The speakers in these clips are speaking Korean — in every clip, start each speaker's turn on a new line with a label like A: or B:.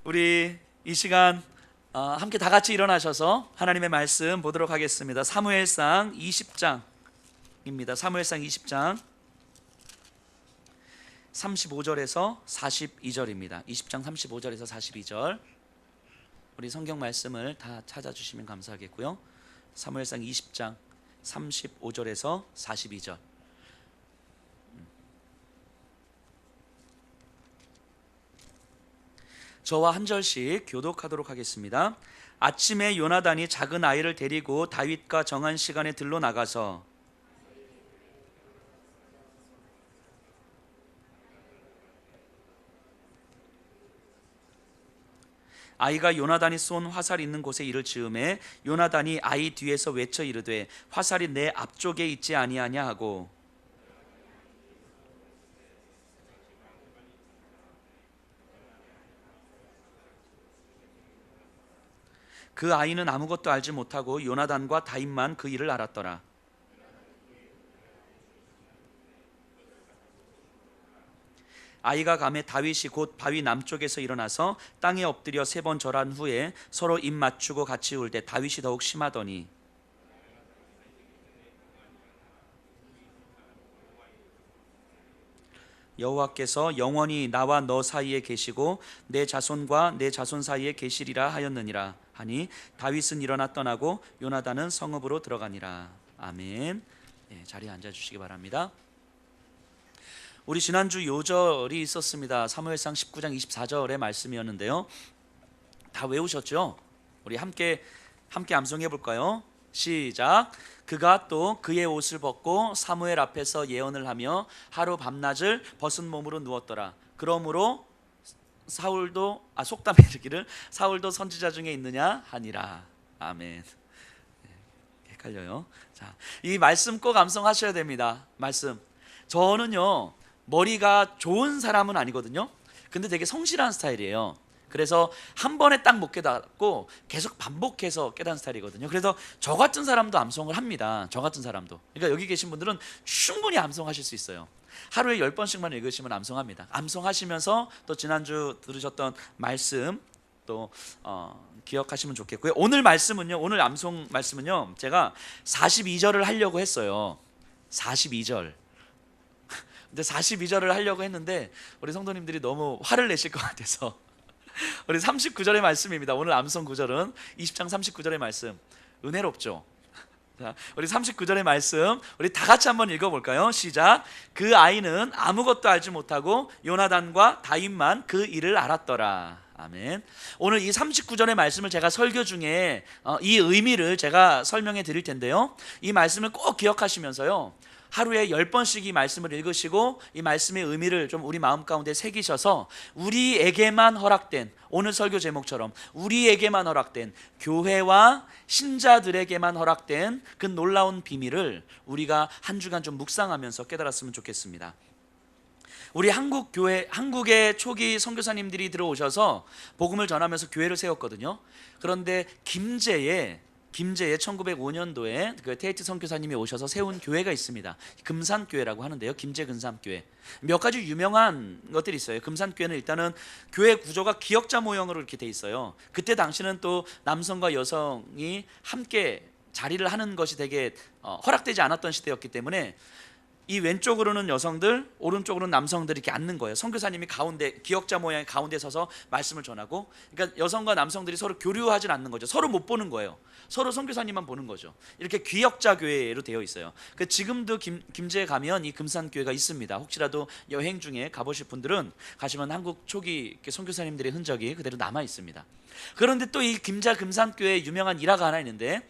A: 우리 이 시간 함께 다 같이 일어나셔서 하나님의 말씀 보도록 하겠습니다. 사무엘상 20장입니다. 사무엘상 20장 35절에서 42절입니다. 20장 35절에서 42절. 우리 성경 말씀을 다 찾아주시면 감사하겠고요. 사무엘상 20장 35절에서 42절. 저와 한 절씩 교독하도록 하겠습니다. 아침에 요나단이 작은 아이를 데리고 다윗과 정한 시간에 들러 나가서 아이가 요나단이 쏜 화살 있는 곳에 이를 즈음에 요나단이 아이 뒤에서 외쳐 이르되 화살이 내 앞쪽에 있지 아니하냐 하고 그 아이는 아무것도 알지 못하고 요나단과 다윗만 그 일을 알았더라. 아이가 가매 다윗이 곧 바위 남쪽에서 일어나서 땅에 엎드려 3번 절한 후에 서로 입 맞추고 같이 울되 다윗이 더욱 심하더니 여호와께서 영원히 나와 너 사이에 계시고 내 자손과 내 자손 사이에 계시리라 하였느니라 하니 다윗은 일어나 떠나고 요나단은 성읍으로 들어가니라. 아멘. 자리에 앉아주시기 바랍니다. 우리 지난주 요절이 있었습니다. 사무엘상 19장 24절의 말씀이었는데요. 다 외우셨죠? 우리 함께 암송해 볼까요? 시작. 그가 또 그의 옷을 벗고 사무엘 앞에서 예언을 하며 하루 밤낮을 벗은 몸으로 누웠더라. 그러므로 사울도 속담에 이르기를 사울도 선지자 중에 있느냐 하니라. 아멘. 헷갈려요. 자, 이 말씀 꼭 암송하셔야 됩니다. 말씀. 저는요 머리가 좋은 사람은 아니거든요. 근데 되게 성실한 스타일이에요. 그래서 한 번에 딱 못 깨닫고 계속 반복해서 깨닫는 스타일이거든요. 그래서 저 같은 사람도 암송을 합니다. 저 같은 사람도. 그러니까 여기 계신 분들은 충분히 암송하실 수 있어요. 하루에 10번씩만 읽으시면 암송합니다. 암송하시면서 또 지난주 들으셨던 말씀 또 기억하시면 좋겠고요. 오늘 말씀은요, 오늘 암송 말씀은요, 제가 42절을 하려고 했어요. 42절. 근데 42절을 하려고 했는데 우리 성도님들이 너무 화를 내실 것 같아서 우리 39절의 말씀입니다. 오늘 암송 구절은 20장 39절의 말씀. 은혜롭죠? 자, 우리 39절의 말씀 우리 다 같이 한번 읽어볼까요? 시작. 그 아이는 아무것도 알지 못하고 요나단과 다윗만 그 일을 알았더라. 아멘. 오늘 이 39절의 말씀을 제가 설교 중에 이 의미를 제가 설명해 드릴 텐데요, 이 말씀을 꼭 기억하시면서요, 하루에 10번씩 이 말씀을 읽으시고 이 말씀의 의미를 좀 우리 마음 가운데 새기셔서 우리에게만 허락된, 오늘 설교 제목처럼 우리에게만 허락된, 교회와 신자들에게만 허락된 그 놀라운 비밀을 우리가 한 주간 좀 묵상하면서 깨달았으면 좋겠습니다. 우리 한국 교회, 한국의 초기 선교사님들이 들어오셔서 복음을 전하면서 교회를 세웠거든요. 그런데 김제에 1905년도에 그 테이트 선교사님이 오셔서 세운 교회가 있습니다. 금산교회라고 하는데요. 김제 금산교회. 몇 가지 유명한 것들이 있어요. 금산교회는 일단은 교회 구조가 기역자 모형으로 이렇게 돼 있어요. 그때 당시는 또 남성과 여성이 함께 자리를 하는 것이 되게 허락되지 않았던 시대였기 때문에 이 왼쪽으로는 여성들, 오른쪽으로는 남성들이 이렇게 앉는 거예요. 선교사님이 가운데, 기역자 모양의 가운데 서서 말씀을 전하고, 그러니까 여성과 남성들이 서로 교류하진 않는 거죠. 서로 못 보는 거예요. 서로 선교사님만 보는 거죠. 이렇게 기역자 교회로 되어 있어요. 지금도 김제에 가면 이 금산교회가 있습니다. 혹시라도 여행 중에 가보실 분들은 가시면 한국 초기 선교사님들의 흔적이 그대로 남아 있습니다. 그런데 또 이 금산교회에 유명한 일화가 하나 있는데,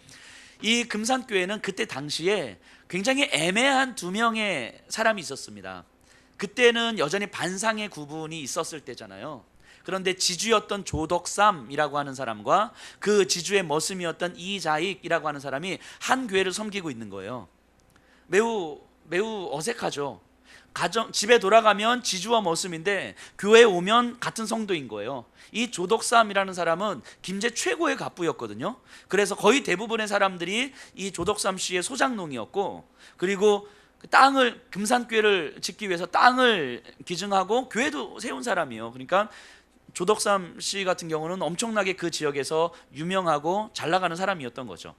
A: 이 금산교회는 그때 당시에 굉장히 애매한 2명의 사람이 있었습니다. 그때는 여전히 반상의 구분이 있었을 때잖아요. 그런데 지주였던 조덕삼이라고 하는 사람과 그 지주의 머슴이었던 이자익이라고 하는 사람이 한 교회를 섬기고 있는 거예요. 매우 어색하죠. 집에 돌아가면 지주와 머슴인데 교회에 오면 같은 성도인 거예요. 이 조덕삼이라는 사람은 김제 최고의 갑부였거든요. 그래서 거의 대부분의 사람들이 이 조덕삼 씨의 소장농이었고, 그리고 금산교회를 짓기 위해서 땅을 기증하고 교회도 세운 사람이에요. 그러니까 조덕삼 씨 같은 경우는 엄청나게 그 지역에서 유명하고 잘 나가는 사람이었던 거죠.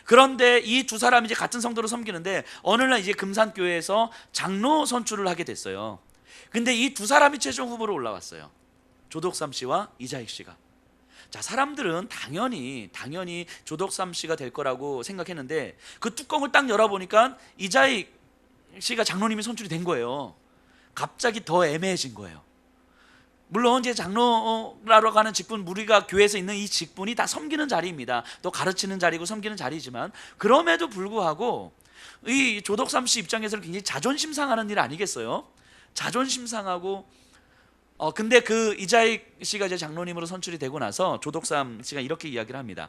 A: 그런데 이 두 사람이 이제 같은 성도로 섬기는데 어느 날 이제 금산교회에서 장로 선출을 하게 됐어요. 근데 이 두 사람이 최종 후보로 올라왔어요. 조덕삼 씨와 이자익 씨가. 자, 사람들은 당연히 조덕삼 씨가 될 거라고 생각했는데 그 뚜껑을 딱 열어보니까 이자익 씨가 장로님이 선출이 된 거예요. 갑자기 더 애매해진 거예요. 물론 이제 장로라고 하는 직분, 우리가 교회에서 있는 이 직분이 다 섬기는 자리입니다. 또 가르치는 자리고 섬기는 자리지만 그럼에도 불구하고 이 조덕삼 씨 입장에서는 굉장히 자존심 상하는 일 아니겠어요? 자존심 상하고 근데 그 이자익 씨가 이제 장로님으로 선출이 되고 나서 조덕삼 씨가 이렇게 이야기를 합니다.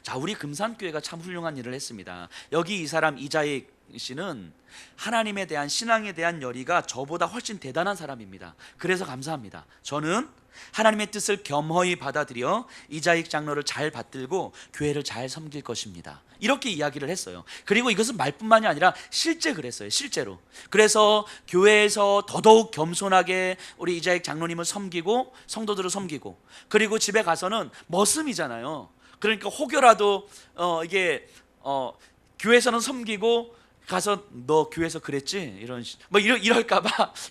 A: 자, 우리 금산교회가 참 훌륭한 일을 했습니다. 여기 이 사람 이자익 씨는 하나님에 대한 신앙에 대한 열의가 저보다 훨씬 대단한 사람입니다. 그래서 감사합니다. 저는 하나님의 뜻을 겸허히 받아들여 이자익 장로를 잘 받들고 교회를 잘 섬길 것입니다. 이렇게 이야기를 했어요. 그리고 이것은 말뿐만이 아니라 실제 그랬어요. 실제로. 그래서 교회에서 더더욱 겸손하게 우리 이자익 장로님을 섬기고 성도들을 섬기고, 그리고 집에 가서는 머슴이잖아요. 그러니까 혹여라도 교회에서는 섬기고 가서 너 교회에서 그랬지?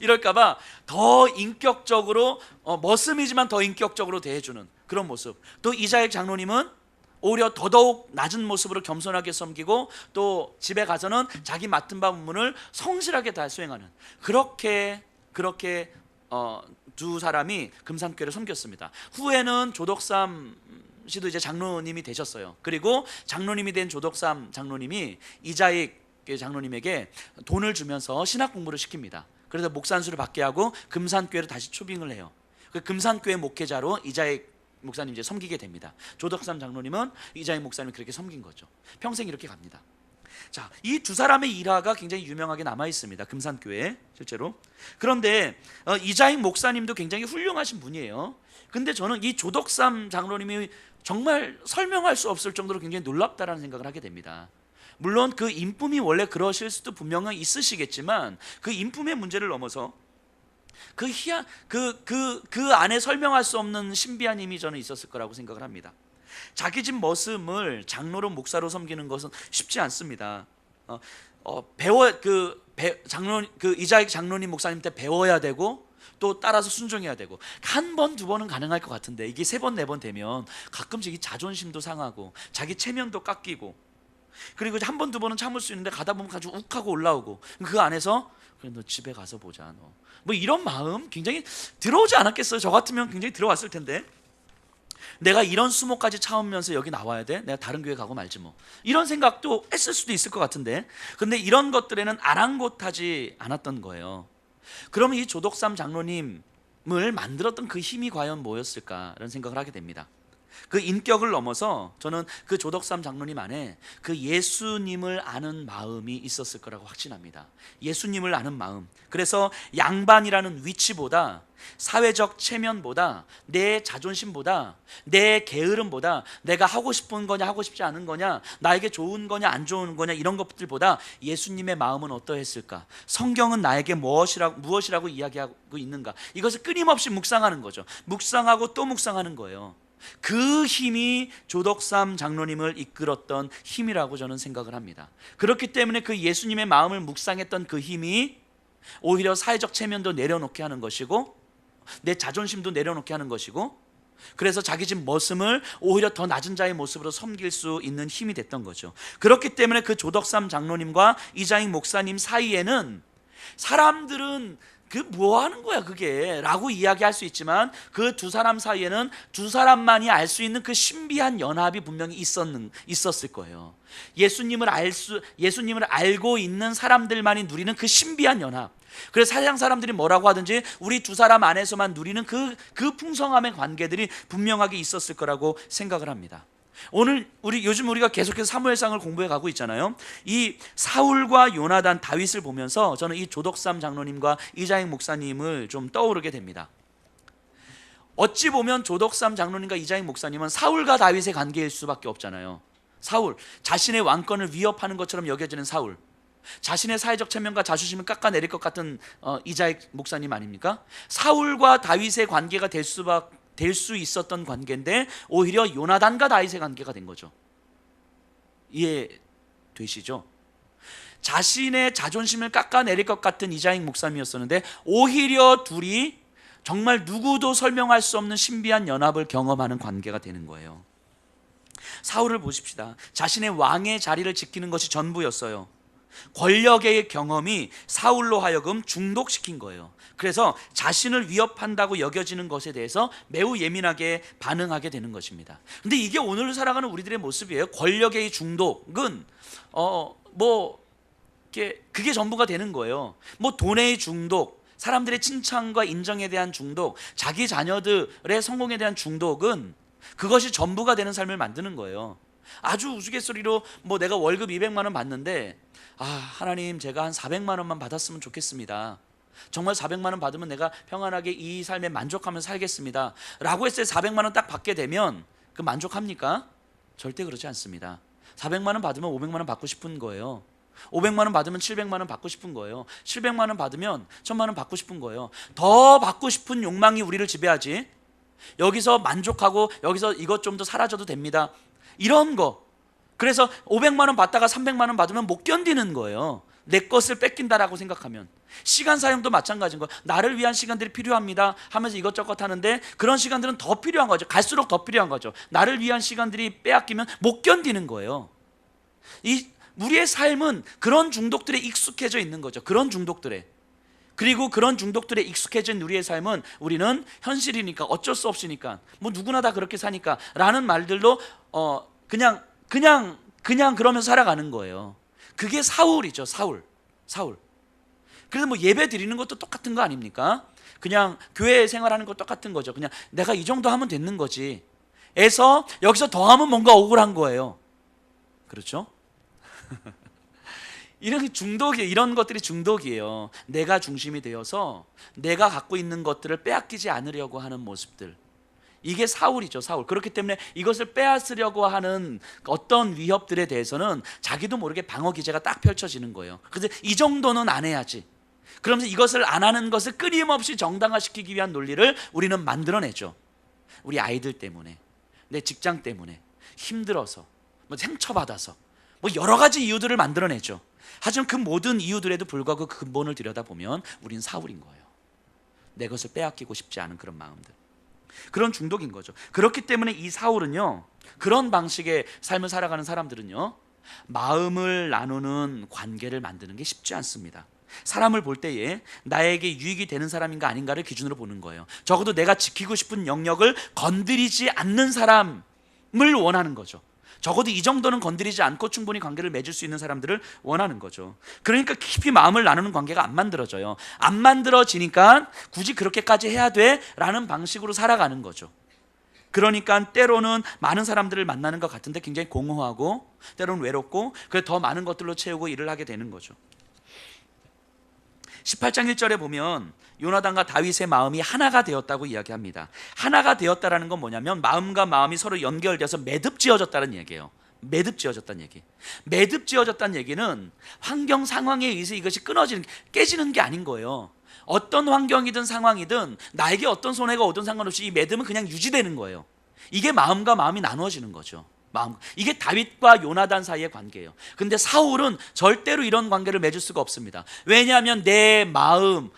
A: 이럴까봐 더 인격적으로 머슴이지만 더 인격적으로 대해주는 그런 모습. 또 이자익 장로님은 오히려 더더욱 낮은 모습으로 겸손하게 섬기고 또 집에 가서는 자기 맡은 바 업무를 성실하게 다 수행하는 그렇게 두 사람이 금산교회를 섬겼습니다. 후에는 조덕삼 씨도 이제 장로님이 되셨어요. 그리고 장로님이 된 조덕삼 장로님이 이자익 장로님에게 돈을 주면서 신학 공부를 시킵니다. 그래서 목산수를 받게 하고 금산교회를 다시 초빙을 해요. 그 금산교회 목회자로 이자익 목사님 이제 섬기게 됩니다. 조덕삼 장로님은 이자익 목사님을 그렇게 섬긴 거죠. 평생 이렇게 갑니다. 자, 이 두 사람의 일화가 굉장히 유명하게 남아 있습니다. 금산교회 실제로. 그런데 이자익 목사님도 굉장히 훌륭하신 분이에요. 근데 저는 이 조덕삼 장로님이 정말 설명할 수 없을 정도로 굉장히 놀랍다라는 생각을 하게 됩니다. 물론 그 인품이 원래 그러실 수도 분명히 있으시겠지만 그 인품의 문제를 넘어서 그 안에 설명할 수 없는 신비한 힘이 저는 있었을 거라고 생각을 합니다. 자기 집 머슴을 장로로 목사로 섬기는 것은 쉽지 않습니다. 이자익 장로님 목사님한테 배워야 되고 또 따라서 순종해야 되고, 한 번, 두 번은 가능할 것 같은데 이게 세 번, 네 번 되면 가끔씩 이 자존심도 상하고 자기 체면도 깎이고, 그리고 한 번, 두 번은 참을 수 있는데 가다 보면 아주 욱하고 올라오고, 그 안에서 그래 너 집에 가서 보자 너. 뭐 이런 마음 굉장히 들어오지 않았겠어요? 저 같으면 굉장히 들어왔을 텐데. 내가 이런 수모까지 참으면서 여기 나와야 돼? 내가 다른 교회 가고 말지 뭐. 이런 생각도 했을 수도 있을 것 같은데, 근데 이런 것들에는 아랑곳하지 않았던 거예요. 그러면 이 조덕삼 장로님을 만들었던 그 힘이 과연 뭐였을까라는 생각을 하게 됩니다. 그 인격을 넘어서 저는 그 조덕삼 장로님 안에 그 예수님을 아는 마음이 있었을 거라고 확신합니다. 예수님을 아는 마음. 그래서 양반이라는 위치보다, 사회적 체면보다, 내 자존심보다, 내 게으름보다, 내가 하고 싶은 거냐 하고 싶지 않은 거냐, 나에게 좋은 거냐 안 좋은 거냐, 이런 것들보다 예수님의 마음은 어떠했을까, 성경은 나에게 무엇이라고 이야기하고 있는가, 이것을 끊임없이 묵상하는 거죠. 묵상하고 또 묵상하는 거예요. 그 힘이 조덕삼 장로님을 이끌었던 힘이라고 저는 생각을 합니다. 그렇기 때문에 그 예수님의 마음을 묵상했던 그 힘이 오히려 사회적 체면도 내려놓게 하는 것이고, 내 자존심도 내려놓게 하는 것이고, 그래서 자기 집 머슴을 오히려 더 낮은 자의 모습으로 섬길 수 있는 힘이 됐던 거죠. 그렇기 때문에 그 조덕삼 장로님과 이자익 목사님 사이에는 사람들은 그 뭐 하는 거야 그게 라고 이야기할 수 있지만, 그 두 사람 사이에는 두 사람만이 알 수 있는 그 신비한 연합이 분명히 있었을 거예요. 예수님을 알고 있는 사람들만이 누리는 그 신비한 연합. 그래서 세상 사람들이 뭐라고 하든지 우리 두 사람 안에서만 누리는 그 풍성함의 관계들이 분명하게 있었을 거라고 생각을 합니다. 오늘 요즘 우리가 계속해서 사무엘상을 공부해 가고 있잖아요. 이 사울과 요나단, 다윗을 보면서 저는 이 조덕삼 장로님과 이자익 목사님을 좀 떠오르게 됩니다. 어찌 보면 조덕삼 장로님과 이자익 목사님은 사울과 다윗의 관계일 수밖에 없잖아요. 사울, 자신의 왕권을 위협하는 것처럼 여겨지는 사울. 자신의 사회적 체면과 자존심을 깎아내릴 것 같은 이자익 목사님 아닙니까? 사울과 다윗의 관계가 될 수 있었던 관계인데 오히려 요나단과 다윗의 관계가 된 거죠. 이해되시죠? 자신의 자존심을 깎아내릴 것 같은 이자익 목사님이었었는데 오히려 둘이 정말 누구도 설명할 수 없는 신비한 연합을 경험하는 관계가 되는 거예요. 사울을 보십시다. 자신의 왕의 자리를 지키는 것이 전부였어요. 권력의 경험이 사울로 하여금 중독시킨 거예요. 그래서 자신을 위협한다고 여겨지는 것에 대해서 매우 예민하게 반응하게 되는 것입니다. 근데 이게 오늘 살아가는 우리들의 모습이에요. 권력의 중독은 그게 전부가 되는 거예요. 돈의 중독, 사람들의 칭찬과 인정에 대한 중독, 자기 자녀들의 성공에 대한 중독은 그것이 전부가 되는 삶을 만드는 거예요. 아주 우스갯소리로 내가 월급 200만 원 받는데 하나님 제가 한 400만 원만 받았으면 좋겠습니다. 정말 400만 원 받으면 내가 평안하게 이 삶에 만족하면서 살겠습니다 라고 했을 때 400만 원 딱 받게 되면 그 만족합니까? 절대 그렇지 않습니다. 400만 원 받으면 500만 원 받고 싶은 거예요. 500만 원 받으면 700만 원 받고 싶은 거예요. 700만 원 받으면 1000만 원 받고 싶은 거예요. 더 받고 싶은 욕망이 우리를 지배하지. 여기서 만족하고 여기서 이것 좀 더 사라져도 됩니다, 이런 거. 그래서 500만 원 받다가 300만 원 받으면 못 견디는 거예요. 내 것을 뺏긴다라고 생각하면. 시간 사용도 마찬가지인 거예요. 나를 위한 시간들이 필요합니다 하면서 이것저것 하는데 그런 시간들은 더 필요한 거죠. 갈수록 더 필요한 거죠. 나를 위한 시간들이 빼앗기면 못 견디는 거예요. 우리의 삶은 그런 중독들에 익숙해져 있는 거죠. 그런 중독들에. 그리고 그런 중독들에 익숙해진 우리의 삶은 우리는 현실이니까 어쩔 수 없으니까 누구나 다 그렇게 사니까 라는 말들로 그냥 그러면서 살아가는 거예요. 그게 사울이죠. 사울. 그래서 예배 드리는 것도 똑같은 거 아닙니까? 그냥 교회 생활하는 것 똑같은 거죠. 그냥 내가 이 정도 하면 되는 거지 에서 여기서 더 하면 뭔가 억울한 거예요. 그렇죠? 이런 것들이 중독이에요. 내가 중심이 되어서 내가 갖고 있는 것들을 빼앗기지 않으려고 하는 모습들. 이게 사울이죠. 사울. 그렇기 때문에 이것을 빼앗으려고 하는 어떤 위협들에 대해서는 자기도 모르게 방어 기제가 딱 펼쳐지는 거예요. 그래서 이 정도는 안 해야지. 그러면서 이것을 안 하는 것을 끊임없이 정당화시키기 위한 논리를 우리는 만들어내죠. 우리 아이들 때문에, 내 직장 때문에, 힘들어서, 상처받아서 여러 가지 이유들을 만들어내죠. 하지만 그 모든 이유들에도 불구하고 그 근본을 들여다보면 우린 사울인 거예요. 내 것을 빼앗기고 싶지 않은 그런 마음들, 그런 중독인 거죠. 그렇기 때문에 이 사울은요, 그런 방식의 삶을 살아가는 사람들은요, 마음을 나누는 관계를 만드는 게 쉽지 않습니다. 사람을 볼 때에 나에게 유익이 되는 사람인가 아닌가를 기준으로 보는 거예요. 적어도 내가 지키고 싶은 영역을 건드리지 않는 사람을 원하는 거죠. 적어도 이 정도는 건드리지 않고 충분히 관계를 맺을 수 있는 사람들을 원하는 거죠. 그러니까 깊이 마음을 나누는 관계가 안 만들어져요. 안 만들어지니까 굳이 그렇게까지 해야 돼? 라는 방식으로 살아가는 거죠. 그러니까 때로는 많은 사람들을 만나는 것 같은데 굉장히 공허하고 때로는 외롭고, 그래서 더 많은 것들로 채우고 일을 하게 되는 거죠. 18장 1절에 보면 요나단과 다윗의 마음이 하나가 되었다고 이야기합니다. 하나가 되었다라는 건 뭐냐면 마음과 마음이 서로 연결돼서 매듭지어졌다는 얘기예요. 매듭지어졌다는 얘기. 매듭지어졌다는 얘기는 환경 상황에 의해서 이것이 깨지는 게 아닌 거예요. 어떤 환경이든 상황이든 나에게 어떤 손해가 오든 상관없이 이 매듭은 그냥 유지되는 거예요. 이게 마음과 마음이 나누어지는 거죠. 이게 다윗과 요나단 사이의 관계예요. 근데 사울은 절대로 이런 관계를 맺을 수가 없습니다. 왜냐하면 내 마음을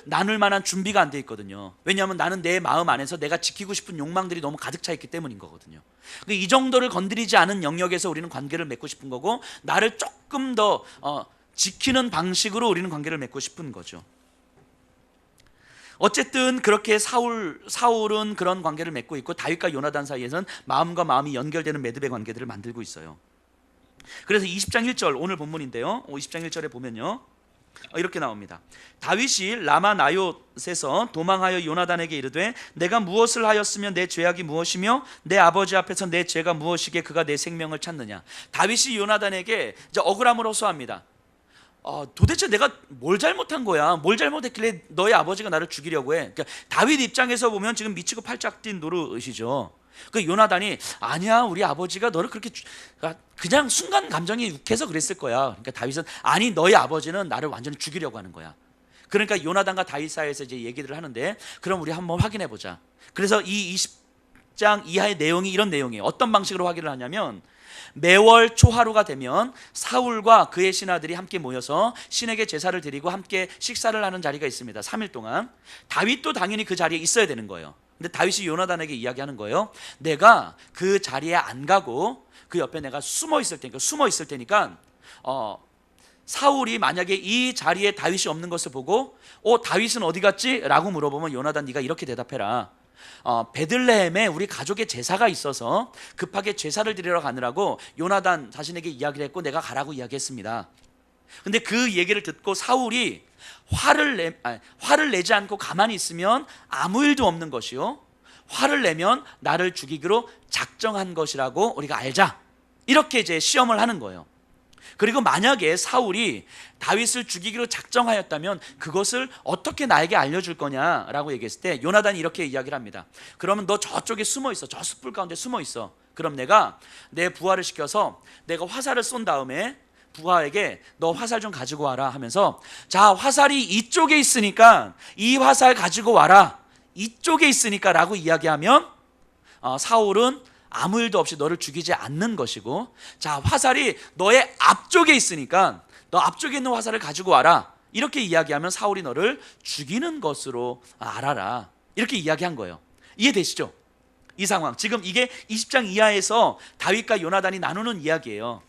A: 나눌 만한 준비가 안 돼 있거든요. 왜냐하면 나는 내 마음 안에서 내가 지키고 싶은 욕망들이 너무 가득 차 있기 때문인 거거든요. 이 정도를 건드리지 않은 영역에서 우리는 관계를 맺고 싶은 거고, 나를 조금 더 지키는 방식으로 우리는 관계를 맺고 싶은 거죠. 어쨌든 그렇게 사울은 그런 관계를 맺고 있고, 다윗과 요나단 사이에서는 마음과 마음이 연결되는 매듭의 관계들을 만들고 있어요. 그래서 20장 1절 오늘 본문인데요, 20장 1절에 보면요, 이렇게 나옵니다. 다윗이 라마 나요에서 도망하여 요나단에게 이르되 내가 무엇을 하였으며 내 죄악이 무엇이며 내 아버지 앞에서 내 죄가 무엇이기에 그가 내 생명을 찾느냐. 다윗이 요나단에게 이제 억울함을 호소합니다. 도대체 내가 뭘 잘못한 거야? 뭘 잘못했길래 너의 아버지가 나를 죽이려고 해? 그러니까 다윗 입장에서 보면 지금 미치고 팔짝 뛴 노릇이죠. 그 요나단이 아니야, 우리 아버지가 너를 그렇게 그냥 순간 감정이 욱해서 그랬을 거야. 그러니까 다윗은 아니, 너희 아버지는 나를 완전히 죽이려고 하는 거야. 그러니까 요나단과 다윗 사이에서 이제 얘기를 하는데, 그럼 우리 한번 확인해 보자. 그래서 이 20장 이하의 내용이 이런 내용이에요. 어떤 방식으로 확인을 하냐면, 매월 초하루가 되면 사울과 그의 신하들이 함께 모여서 신에게 제사를 드리고 함께 식사를 하는 자리가 있습니다. 3일 동안. 다윗도 당연히 그 자리에 있어야 되는 거예요. 근데 다윗이 요나단에게 이야기하는 거예요. 내가 그 자리에 안 가고 그 옆에 내가 숨어 있을 테니까 사울이 만약에 이 자리에 다윗이 없는 것을 보고 다윗은 어디 갔지? 라고 물어보면 요나단, 네가 이렇게 대답해라. 베들레헴에 우리 가족의 제사가 있어서 급하게 제사를 드리러 가느라고 요나단 자신에게 이야기를 했고 내가 가라고 이야기했습니다. 근데 그 얘기를 듣고 사울이 화를 내지 않고 가만히 있으면 아무 일도 없는 것이요, 화를 내면 나를 죽이기로 작정한 것이라고 우리가 알자. 이렇게 이제 시험을 하는 거예요. 그리고 만약에 사울이 다윗을 죽이기로 작정하였다면 그것을 어떻게 나에게 알려줄 거냐라고 얘기했을 때 요나단이 이렇게 이야기를 합니다. 그러면 너 저쪽에 숨어 있어. 저 숯불 가운데 숨어 있어. 그럼 내가 내 부하를 시켜서 내가 화살을 쏜 다음에 부하에게 너 화살 좀 가지고 와라 하면서, 자, 화살이 이쪽에 있으니까 이 화살 가지고 와라, 이쪽에 있으니까 라고 이야기하면 사울은 아무 일도 없이 너를 죽이지 않는 것이고, 자, 화살이 너의 앞쪽에 있으니까 너 앞쪽에 있는 화살을 가지고 와라, 이렇게 이야기하면 사울이 너를 죽이는 것으로 알아라, 이렇게 이야기한 거예요. 이해되시죠? 이 상황, 지금 이게 20장 이하에서 다윗과 요나단이 나누는 이야기예요.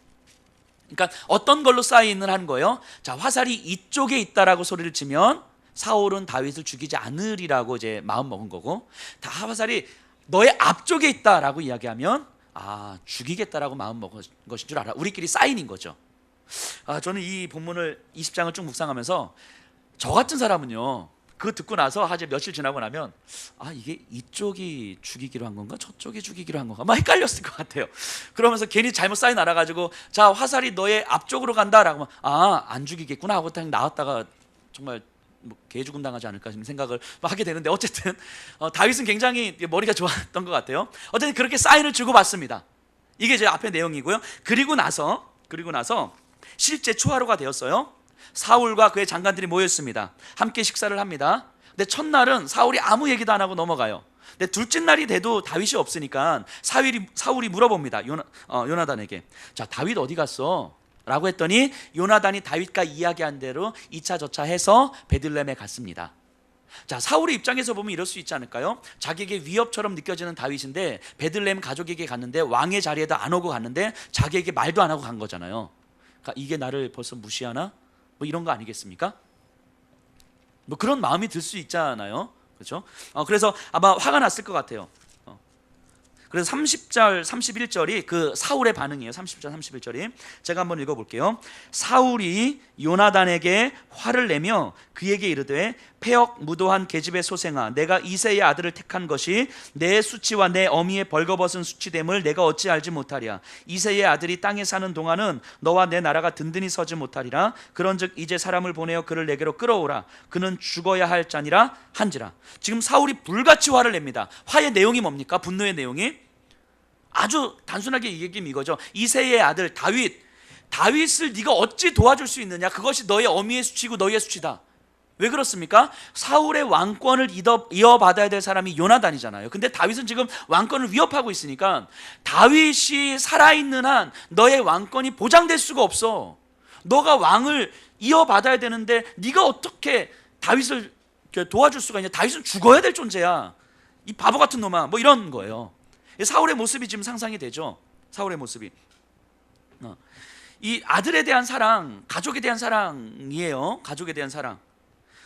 A: 그러니까 어떤 걸로 사인을 한 거예요? 자, 화살이 이쪽에 있다라고 소리를 치면 사울은 다윗을 죽이지 않으리라고 이제 마음 먹은 거고, 다 화살이 너의 앞쪽에 있다라고 이야기하면 죽이겠다라고 마음 먹은 것인 줄 알아. 우리끼리 사인인 거죠. 저는 이 본문을 20장을 쭉 묵상하면서 저 같은 사람은요, 그거 듣고 나서 이제 며칠 지나고 나면 이게 이쪽이 죽이기로 한 건가 저쪽이 죽이기로 한 건가 막 헷갈렸을 것 같아요. 그러면서 괜히 잘못 사인 알아가지고 자, 화살이 너의 앞쪽으로 간다라고 하면 안 죽이겠구나 하고 그냥 나왔다가 정말 개죽음 당하지 않을까 생각을 하게 되는데, 어쨌든 다윗은 굉장히 머리가 좋았던 것 같아요. 어쨌든 그렇게 사인을 주고받습니다. 이게 제 앞에 내용이고요. 그리고 나서 실제 초하루가 되었어요. 사울과 그의 장관들이 모였습니다. 함께 식사를 합니다. 근데 첫날은 사울이 아무 얘기도 안 하고 넘어가요. 근데 둘째 날이 돼도 다윗이 없으니까 사울이 물어봅니다. 요나단에게, 자, 다윗 어디 갔어? 라고 했더니 요나단이 다윗과 이야기한 대로 2차 저차 해서 베들레헴에 갔습니다. 자, 사울의 입장에서 보면 이럴 수 있지 않을까요? 자기에게 위협처럼 느껴지는 다윗인데 베들레헴 가족에게 갔는데 왕의 자리에도 안 오고 갔는데 자기에게 말도 안 하고 간 거잖아요. 그러니까 이게 나를 벌써 무시하나? 이런 거 아니겠습니까? 그런 마음이 들 수 있잖아요. 그렇죠? 그래서 아마 화가 났을 것 같아요. 그래서 30절 31절이 그 사울의 반응이에요. 30절 31절이 제가 한번 읽어볼게요. 사울이 요나단에게 화를 내며 그에게 이르되, 폐역 무도한 계집의 소생아, 내가 이새의 아들을 택한 것이 내 수치와 내 어미의 벌거벗은 수치됨을 내가 어찌 알지 못하랴. 이새의 아들이 땅에 사는 동안은 너와 내 나라가 든든히 서지 못하리라. 그런즉 이제 사람을 보내어 그를 내게로 끌어오라. 그는 죽어야 할 자니라 한지라. 지금 사울이 불같이 화를 냅니다. 화의 내용이 뭡니까? 분노의 내용이 아주 단순하게 얘기하면 이거죠. 이새의 아들 다윗을 네가 어찌 도와줄 수 있느냐? 그것이 너의 어미의 수치고 너의 수치다. 왜 그렇습니까? 사울의 왕권을 이어받아야 될 사람이 요나단이잖아요. 근데 다윗은 지금 왕권을 위협하고 있으니까 다윗이 살아있는 한 너의 왕권이 보장될 수가 없어. 너가 왕을 이어받아야 되는데 네가 어떻게 다윗을 도와줄 수가 있냐? 다윗은 죽어야 될 존재야. 이 바보 같은 놈아. 이런 거예요. 사울의 모습이 지금 상상이 되죠. 사울의 모습이 이 아들에 대한 사랑, 가족에 대한 사랑이에요. 가족에 대한 사랑.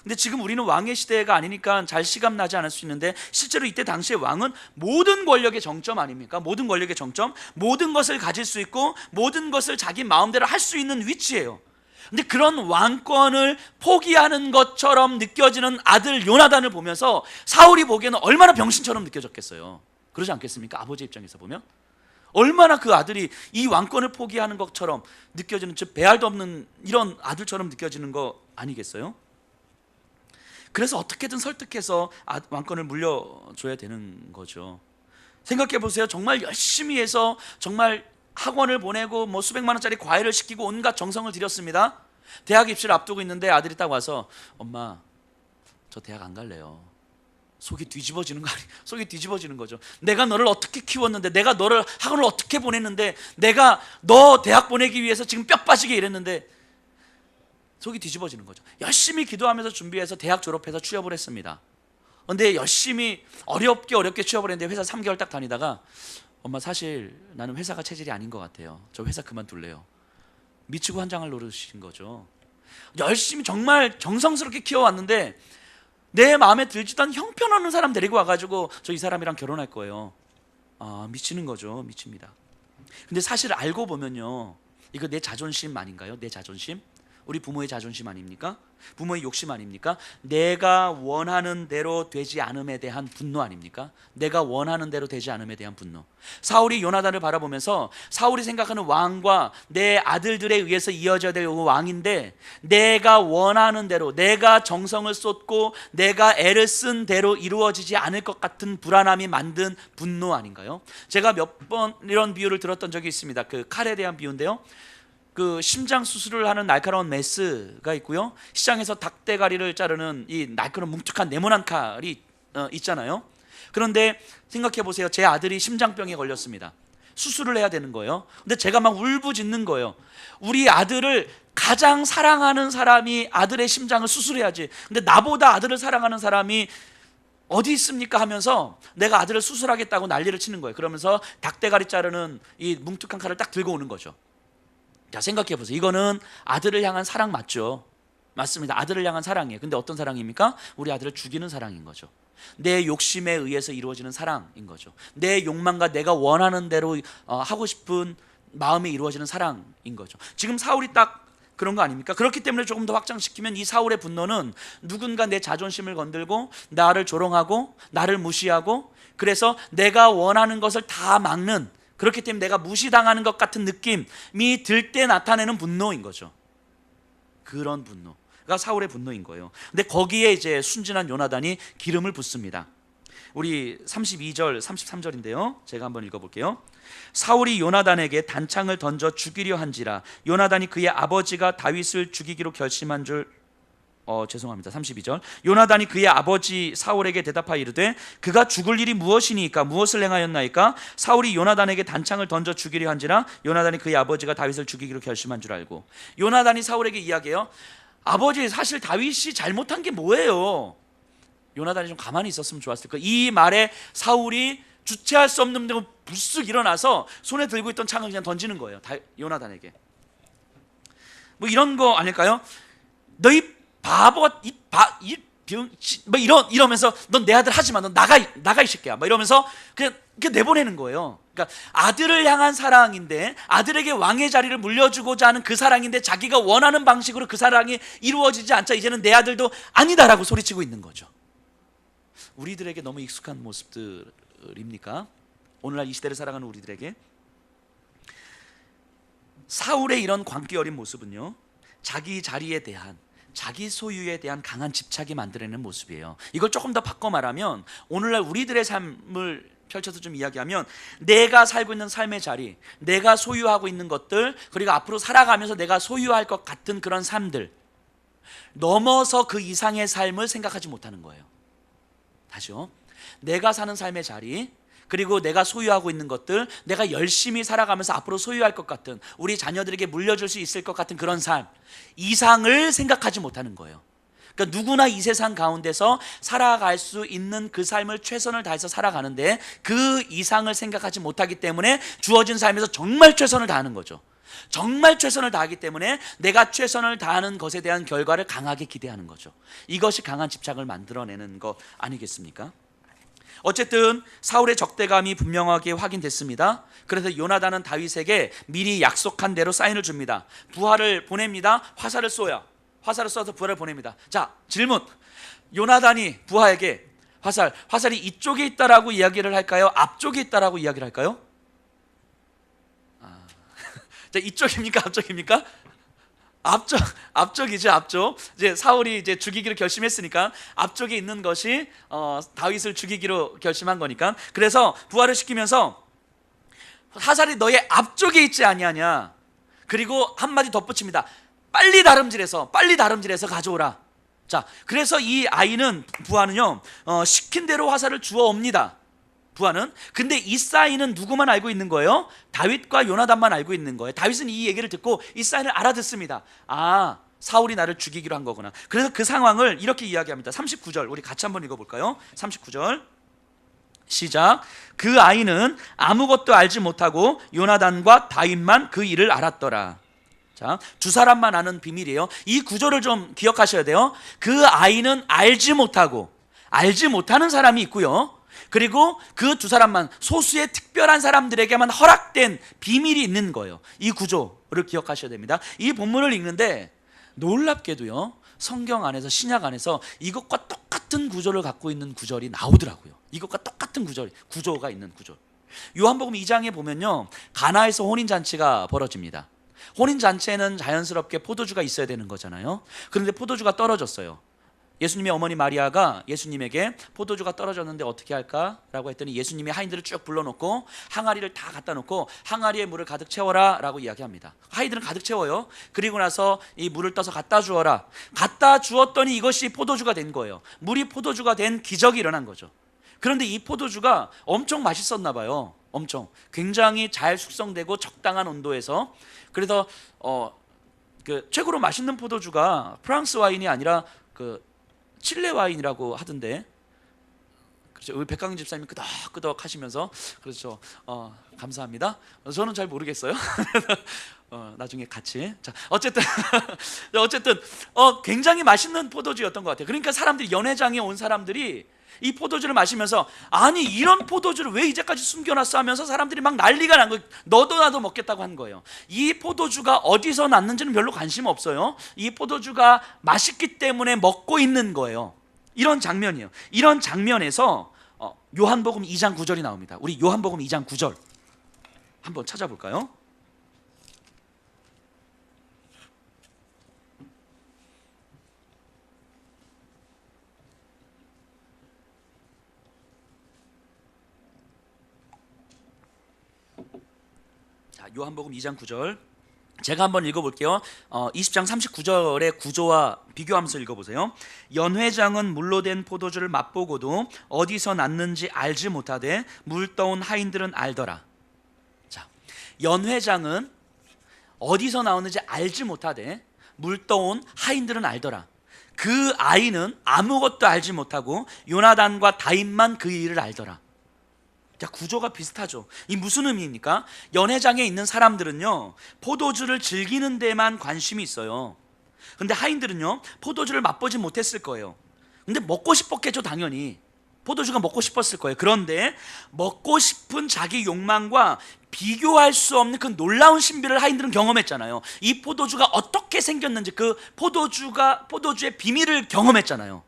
A: 근데 지금 우리는 왕의 시대가 아니니까 잘 시감나지 않을 수 있는데, 실제로 이때 당시의 왕은 모든 권력의 정점 아닙니까? 모든 권력의 정점, 모든 것을 가질 수 있고 모든 것을 자기 마음대로 할 수 있는 위치예요. 근데 그런 왕권을 포기하는 것처럼 느껴지는 아들 요나단을 보면서 사울이 보기에는 얼마나 병신처럼 느껴졌겠어요. 그러지 않겠습니까? 아버지 입장에서 보면 얼마나 그 아들이 이 왕권을 포기하는 것처럼 느껴지는, 즉 배알도 없는 이런 아들처럼 느껴지는 거 아니겠어요? 그래서 어떻게든 설득해서 왕권을 물려줘야 되는 거죠. 생각해 보세요. 정말 열심히 해서 정말 학원을 보내고 뭐 수백만 원짜리 과외를 시키고 온갖 정성을 들였습니다. 대학 입시를 앞두고 있는데 아들이 딱 와서 엄마 저 대학 안 갈래요. 속이 뒤집어지는 거 아니에요? 속이 뒤집어지는 거죠. 내가 너를 어떻게 키웠는데, 내가 너를 학원을 어떻게 보냈는데, 내가 너 대학 보내기 위해서 지금 뼈 빠지게 일했는데 속이 뒤집어지는 거죠. 열심히 기도하면서 준비해서 대학 졸업해서 취업을 했습니다. 근데 열심히 어렵게 취업을 했는데 회사 3개월 딱 다니다가 엄마 사실 나는 회사가 체질이 아닌 것 같아요. 저 회사 그만둘래요. 미치고 환장을 노리신 거죠. 열심히 정말 정성스럽게 키워왔는데 내 마음에 들지도 않은 형편없는 사람 데리고 와가지고 저 이 사람이랑 결혼할 거예요. 미치는 거죠. 미칩니다. 근데 사실 알고 보면요, 이거 내 자존심 아닌가요? 내 자존심? 우리 부모의 자존심 아닙니까? 부모의 욕심 아닙니까? 내가 원하는 대로 되지 않음에 대한 분노 아닙니까? 내가 원하는 대로 되지 않음에 대한 분노. 사울이 요나단을 바라보면서 사울이 생각하는 왕과 내 아들들에 의해서 이어져야 될 왕인데 내가 원하는 대로, 내가 정성을 쏟고 내가 애를 쓴 대로 이루어지지 않을 것 같은 불안함이 만든 분노 아닌가요? 제가 몇 번 이런 비유를 들었던 적이 있습니다. 그 칼에 대한 비유인데요, 그 심장 수술을 하는 날카로운 메스가 있고요, 시장에서 닭대가리를 자르는 이 날카로운 뭉툭한 네모난 칼이 있잖아요. 그런데 생각해 보세요. 제 아들이 심장병에 걸렸습니다. 수술을 해야 되는 거예요. 근데 제가 막 울부짖는 거예요. 우리 아들을 가장 사랑하는 사람이 아들의 심장을 수술해야지, 근데 나보다 아들을 사랑하는 사람이 어디 있습니까 하면서 내가 아들을 수술하겠다고 난리를 치는 거예요. 그러면서 닭대가리 자르는 이 뭉툭한 칼을 딱 들고 오는 거죠. 자, 생각해 보세요. 이거는 아들을 향한 사랑 맞죠? 맞습니다. 아들을 향한 사랑이에요. 근데 어떤 사랑입니까? 우리 아들을 죽이는 사랑인 거죠. 내 욕심에 의해서 이루어지는 사랑인 거죠. 내 욕망과 내가 원하는 대로 하고 싶은 마음에 이루어지는 사랑인 거죠. 지금 사울이 딱 그런 거 아닙니까? 그렇기 때문에 조금 더 확장시키면 이 사울의 분노는 누군가 내 자존심을 건들고 나를 조롱하고 나를 무시하고 그래서 내가 원하는 것을 다 막는, 그렇기 때문에 내가 무시당하는 것 같은 느낌이 들 때 나타내는 분노인 거죠. 그런 분노가 사울의 분노인 거예요. 근데 거기에 이제 순진한 요나단이 기름을 붓습니다. 우리 32절 33절인데요 제가 한번 읽어볼게요. 사울이 요나단에게 단창을 던져 죽이려 한지라 요나단이 그의 아버지가 다윗을 죽이기로 결심한 줄 죄송합니다. 32절. 요나단이 그의 아버지 사울에게 대답하여 이르되 그가 죽을 일이 무엇이니까 무엇을 행하였나이까? 사울이 요나단에게 단창을 던져 죽이려 한지라 요나단이 그의 아버지가 다윗을 죽이기로 결심한 줄 알고. 요나단이 사울에게 이야기해요. 아버지, 사실 다윗이 잘못한 게 뭐예요? 요나단이 좀 가만히 있었으면 좋았을 거예요. 이 말에 사울이 주체할 수 없는 대로 불쑥 일어나서 손에 들고 있던 창을 그냥 던지는 거예요. 요나단에게. 뭐 이런 거 아닐까요? 너희 바보, 뭐 이러면서 넌 내 아들 하지 마, 넌 나가 이 새끼야, 막 이러면서 그냥 내보내는 거예요. 그러니까 아들을 향한 사랑인데, 아들에게 왕의 자리를 물려주고자 하는 그 사랑인데 자기가 원하는 방식으로 그 사랑이 이루어지지 않자 이제는 내 아들도 아니다라고 소리치고 있는 거죠. 우리들에게 너무 익숙한 모습들입니까? 오늘날 이 시대를 살아가는 우리들에게. 사울의 이런 광기 어린 모습은요, 자기 자리에 대한, 자기 소유에 대한 강한 집착이 만들어내는 모습이에요. 이걸 조금 더 바꿔 말하면 오늘날 우리들의 삶을 펼쳐서 좀 이야기하면 내가 살고 있는 삶의 자리, 내가 소유하고 있는 것들, 그리고 앞으로 살아가면서 내가 소유할 것 같은 그런 삶들 넘어서 그 이상의 삶을 생각하지 못하는 거예요. 다시요. 내가 사는 삶의 자리, 그리고 내가 소유하고 있는 것들, 내가 열심히 살아가면서 앞으로 소유할 것 같은, 우리 자녀들에게 물려줄 수 있을 것 같은 그런 삶 이상을 생각하지 못하는 거예요. 그러니까 누구나 이 세상 가운데서 살아갈 수 있는 그 삶을 최선을 다해서 살아가는데 그 이상을 생각하지 못하기 때문에 주어진 삶에서 정말 최선을 다하는 거죠. 정말 최선을 다하기 때문에 내가 최선을 다하는 것에 대한 결과를 강하게 기대하는 거죠. 이것이 강한 집착을 만들어내는 것 아니겠습니까? 어쨌든 사울의 적대감이 분명하게 확인됐습니다. 그래서 요나단은 다윗에게 미리 약속한 대로 사인을 줍니다. 부하를 보냅니다. 화살을 쏘아서 부하를 보냅니다. 자, 질문. 요나단이 부하에게 화살이 이쪽에 있다라고 이야기를 할까요? 앞쪽에 있다라고 이야기를 할까요? 자, 이쪽입니까? 앞쪽입니까? 앞쪽이죠, 앞쪽. 이제 사울이 이제 죽이기로 결심했으니까 앞쪽에 있는 것이 다윗을 죽이기로 결심한 거니까. 그래서 부활을 시키면서 화살이 너의 앞쪽에 있지 아니하냐. 그리고 한마디 덧붙입니다. 빨리 다름질해서 가져오라. 자, 그래서 이 아이는 부하는요, 시킨 대로 화살을 주어옵니다. 부하는. 근데 이사이는 누구만 알고 있는 거예요? 다윗과 요나단만 알고 있는 거예요. 다윗은 이 얘기를 듣고 이사이를 알아듣습니다. 아, 사울이 나를 죽이기로 한 거구나. 그래서 그 상황을 이렇게 이야기합니다. 39절 우리 같이 한번 읽어볼까요? 39절 시작. 그 아이는 아무것도 알지 못하고 요나단과 다윗만 그 일을 알았더라. 자, 두 사람만 아는 비밀이에요. 이 구절을 좀 기억하셔야 돼요. 그 아이는 알지 못하는 사람이 있고요, 그리고 그 두 사람만, 소수의 특별한 사람들에게만 허락된 비밀이 있는 거예요. 이 구조를 기억하셔야 됩니다. 이 본문을 읽는데 놀랍게도요, 성경 안에서, 신약 안에서 이것과 똑같은 구조를 갖고 있는 구절이 나오더라고요. 이것과 똑같은 구조가 있는 구절. 요한복음 2장에 보면요, 가나에서 혼인잔치가 벌어집니다. 혼인잔치에는 자연스럽게 포도주가 있어야 되는 거잖아요. 그런데 포도주가 떨어졌어요. 예수님의 어머니 마리아가 예수님에게 포도주가 떨어졌는데 어떻게 할까? 라고 했더니 예수님이 하인들을 쭉 불러놓고 항아리를 다 갖다 놓고 항아리에 물을 가득 채워라 라고 이야기합니다. 하인들은 가득 채워요. 그리고 나서 이 물을 떠서 갖다 주어라. 갖다 주었더니 이것이 포도주가 된 거예요. 물이 포도주가 된 기적이 일어난 거죠. 그런데 이 포도주가 엄청 맛있었나 봐요. 엄청 굉장히 잘 숙성되고 적당한 온도에서. 그래서 그 최고로 맛있는 포도주가 프랑스 와인이 아니라 그 칠레 와인이라고 하던데, 그렇죠? 우리 백강진 집사님이 끄덕끄덕 하시면서, 그렇죠, 감사합니다. 저는 잘 모르겠어요. 나중에 같이. 자, 어쨌든 굉장히 맛있는 포도주였던 것 같아요. 그러니까 사람들이, 연회장에 온 사람들이 이 포도주를 마시면서, 아니 이런 포도주를 왜 이제까지 숨겨놨어 하면서 사람들이 막 난리가 난 거예요. 너도 나도 먹겠다고 한 거예요. 이 포도주가 어디서 났는지는 별로 관심 없어요. 이 포도주가 맛있기 때문에 먹고 있는 거예요. 이런 장면이에요. 이런 장면에서 요한복음 2장 9절이 나옵니다. 우리 요한복음 2장 9절 한번 찾아볼까요? 요한복음 2장 9절 제가 한번 읽어볼게요. 20장 39절의 구조와 비교하면서 읽어보세요. 연회장은 물로 된 포도주를 맛보고도 어디서 났는지 알지 못하되 물떠온 하인들은 알더라. 자, 연회장은 어디서 나오는지 알지 못하되 물떠온 하인들은 알더라. 그 아이는 아무것도 알지 못하고 요나단과 다윗만 그 일을 알더라. 자, 구조가 비슷하죠. 이 무슨 의미입니까? 연회장에 있는 사람들은요, 포도주를 즐기는 데만 관심이 있어요. 근데 하인들은요, 포도주를 맛보지 못했을 거예요. 근데 먹고 싶었겠죠, 당연히. 포도주가 먹고 싶었을 거예요. 그런데 먹고 싶은 자기 욕망과 비교할 수 없는 그 놀라운 신비를 하인들은 경험했잖아요. 이 포도주가 어떻게 생겼는지, 그 포도주의 비밀을 경험했잖아요.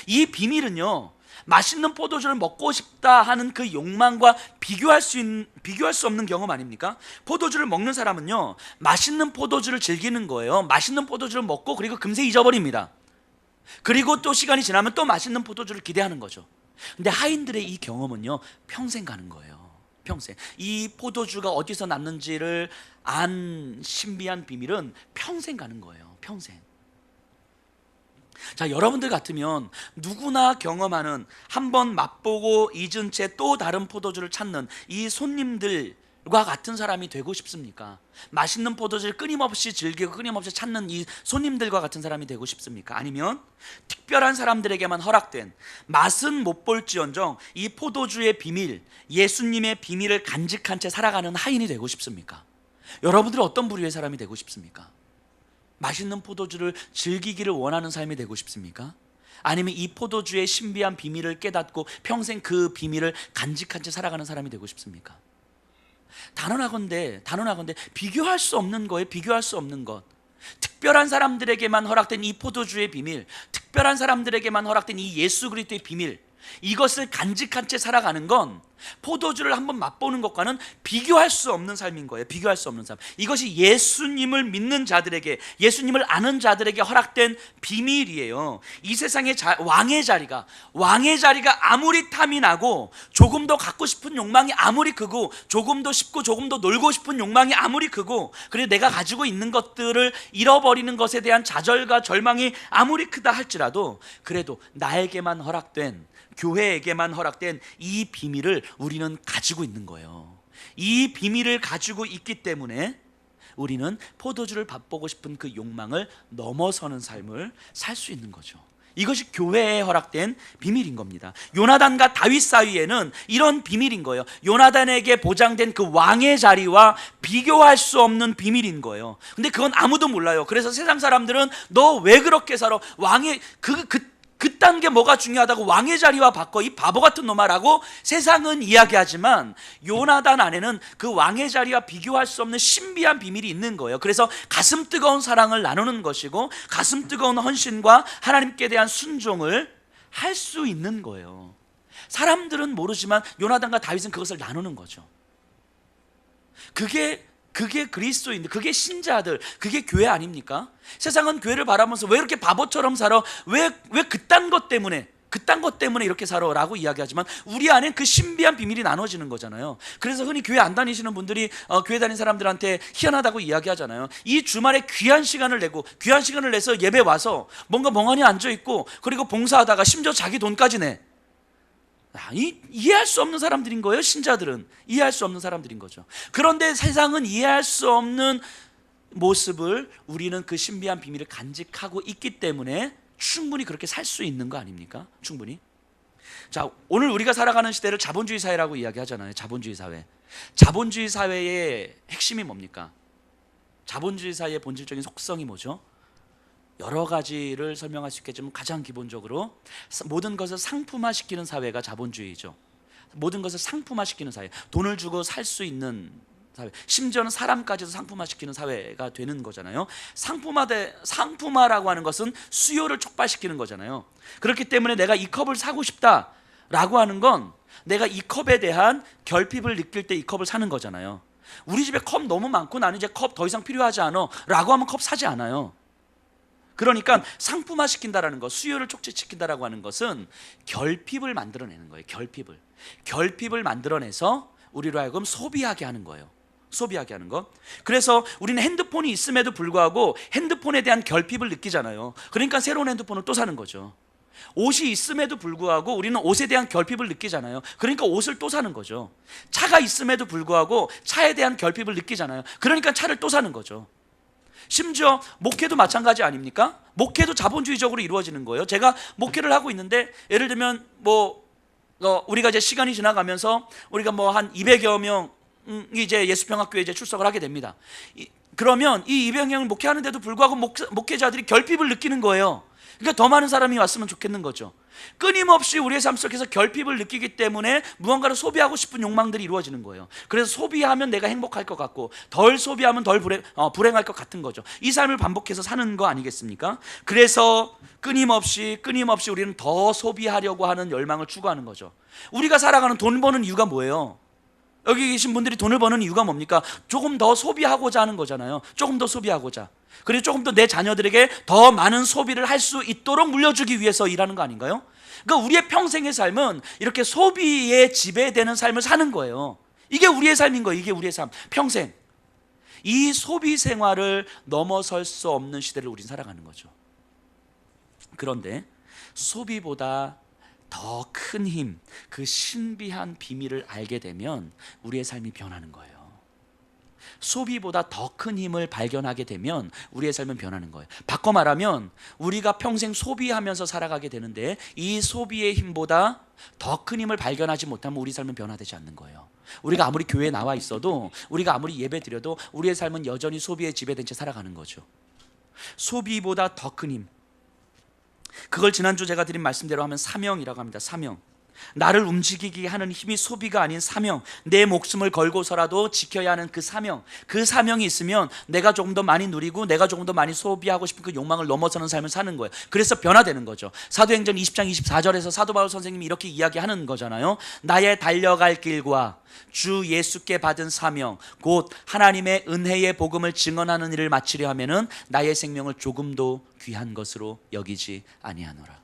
A: 이 비밀은요, 맛있는 포도주를 먹고 싶다 하는 그 욕망과 비교할 수 없는 경험 아닙니까? 포도주를 먹는 사람은요, 맛있는 포도주를 즐기는 거예요. 맛있는 포도주를 먹고 그리고 금세 잊어버립니다. 그리고 또 시간이 지나면 또 맛있는 포도주를 기대하는 거죠. 근데 하인들의 이 경험은요, 평생 가는 거예요. 평생. 이 포도주가 어디서 났는지를 안 신비한 비밀은 평생 가는 거예요. 평생. 자, 여러분들 같으면 누구나 경험하는, 한번 맛보고 잊은 채 또 다른 포도주를 찾는 이 손님들과 같은 사람이 되고 싶습니까? 맛있는 포도주를 끊임없이 즐기고 끊임없이 찾는 이 손님들과 같은 사람이 되고 싶습니까? 아니면 특별한 사람들에게만 허락된, 맛은 못 볼지언정 이 포도주의 비밀, 예수님의 비밀을 간직한 채 살아가는 하인이 되고 싶습니까? 여러분들은 어떤 부류의 사람이 되고 싶습니까? 맛있는 포도주를 즐기기를 원하는 삶이 되고 싶습니까? 아니면 이 포도주의 신비한 비밀을 깨닫고 평생 그 비밀을 간직한 채 살아가는 사람이 되고 싶습니까? 단언하건대 비교할 수 없는 거예요. 비교할 수 없는 것. 특별한 사람들에게만 허락된 이 포도주의 비밀, 특별한 사람들에게만 허락된 이 예수 그리스도의 비밀, 이것을 간직한 채 살아가는 건 포도주를 한번 맛보는 것과는 비교할 수 없는 삶인 거예요. 비교할 수 없는 삶. 이것이 예수님을 믿는 자들에게, 예수님을 아는 자들에게 허락된 비밀이에요. 이 세상의 왕의 자리가 아무리 탐이 나고, 조금 더 갖고 싶은 욕망이 아무리 크고, 조금 더 쉽고 조금 더 놀고 싶은 욕망이 아무리 크고, 그리고 내가 가지고 있는 것들을 잃어버리는 것에 대한 좌절과 절망이 아무리 크다 할지라도, 그래도 나에게만 허락된, 교회에게만 허락된 이 비밀을 우리는 가지고 있는 거예요. 이 비밀을 가지고 있기 때문에 우리는 포도주를 맛보고 싶은 그 욕망을 넘어서는 삶을 살 수 있는 거죠. 이것이 교회에 허락된 비밀인 겁니다. 요나단과 다윗 사이에는 이런 비밀인 거예요. 요나단에게 보장된 그 왕의 자리와 비교할 수 없는 비밀인 거예요. 근데 그건 아무도 몰라요. 그래서 세상 사람들은 너 왜 그렇게 살아? 왕의 그딴 게 뭐가 중요하다고 왕의 자리와 바꿔, 이 바보 같은 놈아라고 세상은 이야기하지만, 요나단 안에는 그 왕의 자리와 비교할 수 없는 신비한 비밀이 있는 거예요. 그래서 가슴 뜨거운 사랑을 나누는 것이고, 가슴 뜨거운 헌신과 하나님께 대한 순종을 할 수 있는 거예요. 사람들은 모르지만 요나단과 다윗은 그것을 나누는 거죠. 그게 그리스도인들, 그게 신자들, 그게 교회 아닙니까? 세상은 교회를 바라보면서 왜 이렇게 바보처럼 살아? 왜 그딴 것 때문에 이렇게 살아? 라고 이야기하지만, 우리 안엔 그 신비한 비밀이 나눠지는 거잖아요. 그래서 흔히 교회 안 다니시는 분들이 교회 다니는 사람들한테 희한하다고 이야기하잖아요. 이 주말에 귀한 시간을 내서 예배 와서 뭔가 멍하니 앉아있고, 그리고 봉사하다가 심지어 자기 돈까지 내. 이해할 수 없는 사람들인 거예요. 신자들은 이해할 수 없는 사람들인 거죠. 그런데 세상은 이해할 수 없는 모습을, 우리는 그 신비한 비밀을 간직하고 있기 때문에 충분히 그렇게 살 수 있는 거 아닙니까? 충분히. 자, 오늘 우리가 살아가는 시대를 자본주의 사회라고 이야기하잖아요. 자본주의 사회. 자본주의 사회의 핵심이 뭡니까? 자본주의 사회의 본질적인 속성이 뭐죠? 여러 가지를 설명할 수 있겠지만, 가장 기본적으로 모든 것을 상품화시키는 사회가 자본주의죠. 모든 것을 상품화시키는 사회, 돈을 주고 살 수 있는 사회, 심지어는 사람까지도 상품화시키는 사회가 되는 거잖아요. 상품화라고 하는 것은 수요를 촉발시키는 거잖아요. 그렇기 때문에 내가 이 컵을 사고 싶다라고 하는 건, 내가 이 컵에 대한 결핍을 느낄 때 이 컵을 사는 거잖아요. 우리 집에 컵 너무 많고 나는 이제 컵 더 이상 필요하지 않아 라고 하면 컵 사지 않아요. 그러니까 상품화시킨다라는 것, 수요를 촉진시킨다라고 하는 것은 결핍을 만들어내는 거예요. 결핍을 만들어내서 우리로 하여금 소비하게 하는 거예요. 소비하게 하는 것. 그래서 우리는 핸드폰이 있음에도 불구하고 핸드폰에 대한 결핍을 느끼잖아요. 그러니까 새로운 핸드폰을 또 사는 거죠. 옷이 있음에도 불구하고 우리는 옷에 대한 결핍을 느끼잖아요. 그러니까 옷을 또 사는 거죠. 차가 있음에도 불구하고 차에 대한 결핍을 느끼잖아요. 그러니까 차를 또 사는 거죠. 심지어 목회도 마찬가지 아닙니까? 목회도 자본주의적으로 이루어지는 거예요. 제가 목회를 하고 있는데, 예를 들면 우리가 이제 시간이 지나가면서 우리가 한 200여 명이 이제 예수평학교에 이제 출석을 하게 됩니다. 그러면 이 200명을 목회하는데도 불구하고 목회자들이 결핍을 느끼는 거예요. 그러니까 더 많은 사람이 왔으면 좋겠는 거죠. 끊임없이 우리의 삶 속에서 결핍을 느끼기 때문에 무언가를 소비하고 싶은 욕망들이 이루어지는 거예요. 그래서 소비하면 내가 행복할 것 같고, 덜 소비하면 덜 불행할 것 같은 거죠. 이 삶을 반복해서 사는 거 아니겠습니까? 그래서 끊임없이 우리는 더 소비하려고 하는 열망을 추구하는 거죠. 우리가 살아가는, 돈 버는 이유가 뭐예요? 여기 계신 분들이 돈을 버는 이유가 뭡니까? 조금 더 소비하고자 하는 거잖아요. 조금 더 소비하고자. 그리고 조금 더 내 자녀들에게 더 많은 소비를 할 수 있도록 물려주기 위해서 일하는 거 아닌가요? 그러니까 우리의 평생의 삶은 이렇게 소비에 지배되는 삶을 사는 거예요. 이게 우리의 삶인 거예요. 이게 우리의 삶, 평생. 이 소비 생활을 넘어설 수 없는 시대를 우리는 살아가는 거죠. 그런데 소비보다 더 큰 힘, 그 신비한 비밀을 알게 되면 우리의 삶이 변하는 거예요. 소비보다 더 큰 힘을 발견하게 되면 우리의 삶은 변하는 거예요. 바꿔 말하면 우리가 평생 소비하면서 살아가게 되는데, 이 소비의 힘보다 더 큰 힘을 발견하지 못하면 우리 삶은 변화되지 않는 거예요. 우리가 아무리 교회에 나와 있어도, 우리가 아무리 예배 드려도 우리의 삶은 여전히 소비에 지배된 채 살아가는 거죠. 소비보다 더 큰 힘, 그걸 지난주 제가 드린 말씀대로 하면 사명이라고 합니다. 사명. 나를 움직이게 하는 힘이 소비가 아닌 사명, 내 목숨을 걸고서라도 지켜야 하는 그 사명이 있으면 내가 조금 더 많이 누리고 내가 조금 더 많이 소비하고 싶은 그 욕망을 넘어서는 삶을 사는 거예요. 그래서 변화되는 거죠. 사도행전 20장 24절에서 사도 바울 선생님이 이렇게 이야기하는 거잖아요. 나의 달려갈 길과 주 예수께 받은 사명 곧 하나님의 은혜의 복음을 증언하는 일을 마치려 하면은 나의 생명을 조금도 귀한 것으로 여기지 아니하노라.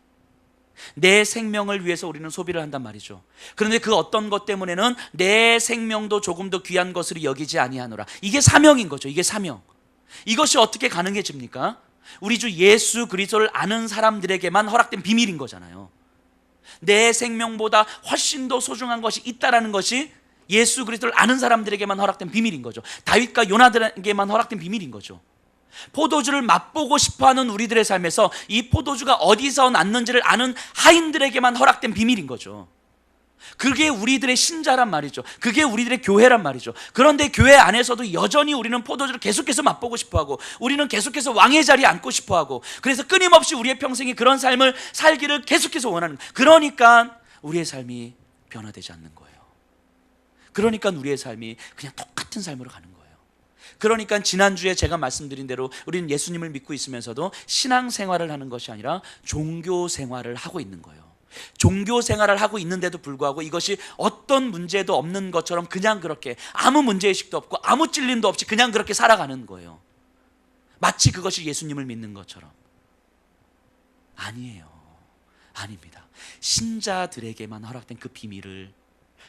A: 내 생명을 위해서 우리는 소비를 한단 말이죠. 그런데 그 어떤 것 때문에는 내 생명도 조금 더 귀한 것으로 여기지 아니하노라. 이게 사명인 거죠. 이게 사명. 이것이 어떻게 가능해집니까? 우리 주 예수 그리스도를 아는 사람들에게만 허락된 비밀인 거잖아요. 내 생명보다 훨씬 더 소중한 것이 있다라는 것이 예수 그리스도를 아는 사람들에게만 허락된 비밀인 거죠. 다윗과 요나단에게만 허락된 비밀인 거죠. 포도주를 맛보고 싶어하는 우리들의 삶에서 이 포도주가 어디서 났는지를 아는 하인들에게만 허락된 비밀인 거죠. 그게 우리들의 신자란 말이죠. 그게 우리들의 교회란 말이죠. 그런데 교회 안에서도 여전히 우리는 포도주를 계속해서 맛보고 싶어하고 우리는 계속해서 왕의 자리에 앉고 싶어하고 그래서 끊임없이 우리의 평생에 그런 삶을 살기를 계속해서 원하는 거예요. 그러니까 우리의 삶이 변화되지 않는 거예요. 그러니까 우리의 삶이 그냥 똑같은 삶으로 가는 거예요. 그러니까 지난주에 제가 말씀드린 대로 우리는 예수님을 믿고 있으면서도 신앙생활을 하는 것이 아니라 종교생활을 하고 있는 거예요. 종교생활을 하고 있는데도 불구하고 이것이 어떤 문제도 없는 것처럼 그냥 그렇게 아무 문제의식도 없고 아무 찔림도 없이 그냥 그렇게 살아가는 거예요. 마치 그것이 예수님을 믿는 것처럼. 아니에요. 아닙니다. 신자들에게만 허락된 그 비밀을,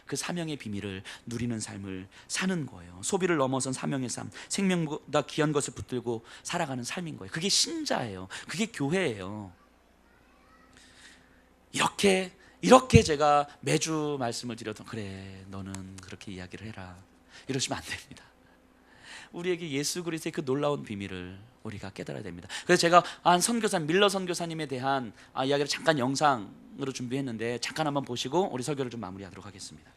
A: 그 사명의 비밀을 누리는 삶을 사는 거예요. 소비를 넘어선 사명의 삶, 생명보다 귀한 것을 붙들고 살아가는 삶인 거예요. 그게 신자예요. 그게 교회예요. 이렇게 제가 매주 말씀을 드려도 그래 너는 그렇게 이야기를 해라 이러시면 안 됩니다. 우리에게 예수 그리스도의 그 놀라운 비밀을 우리가 깨달아야 됩니다. 그래서 제가 밀러 선교사님에 대한 이야기를 잠깐 영상으로 준비했는데 잠깐 한번 보시고 우리 설교를 좀 마무리하도록 하겠습니다.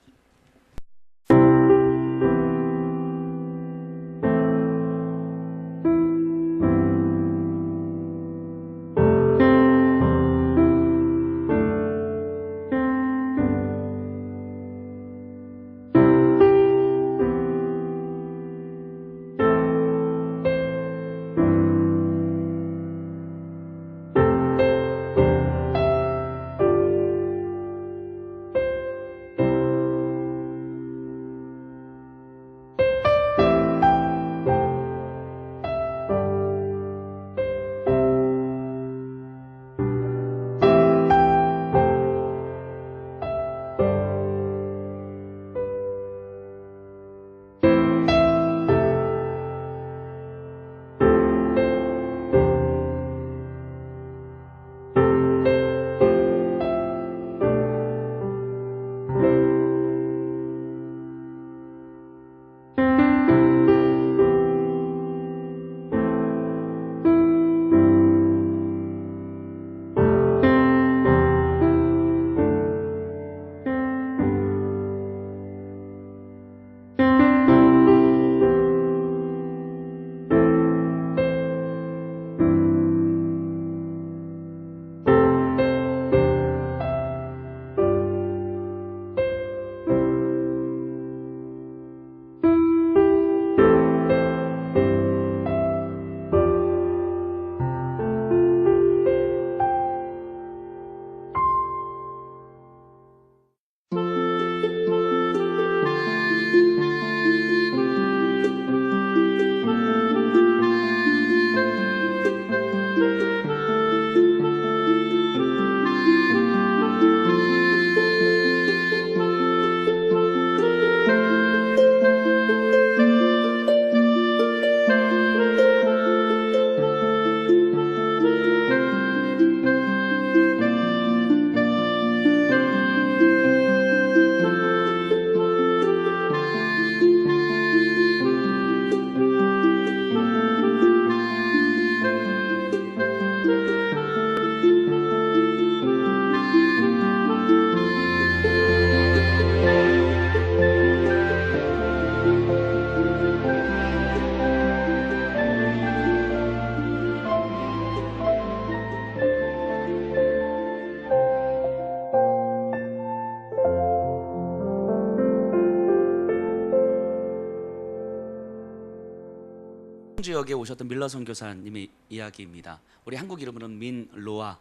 A: 지역에 오셨던 밀러 선교사님의 이야기입니다. 우리 한국 이름으로는 민로아.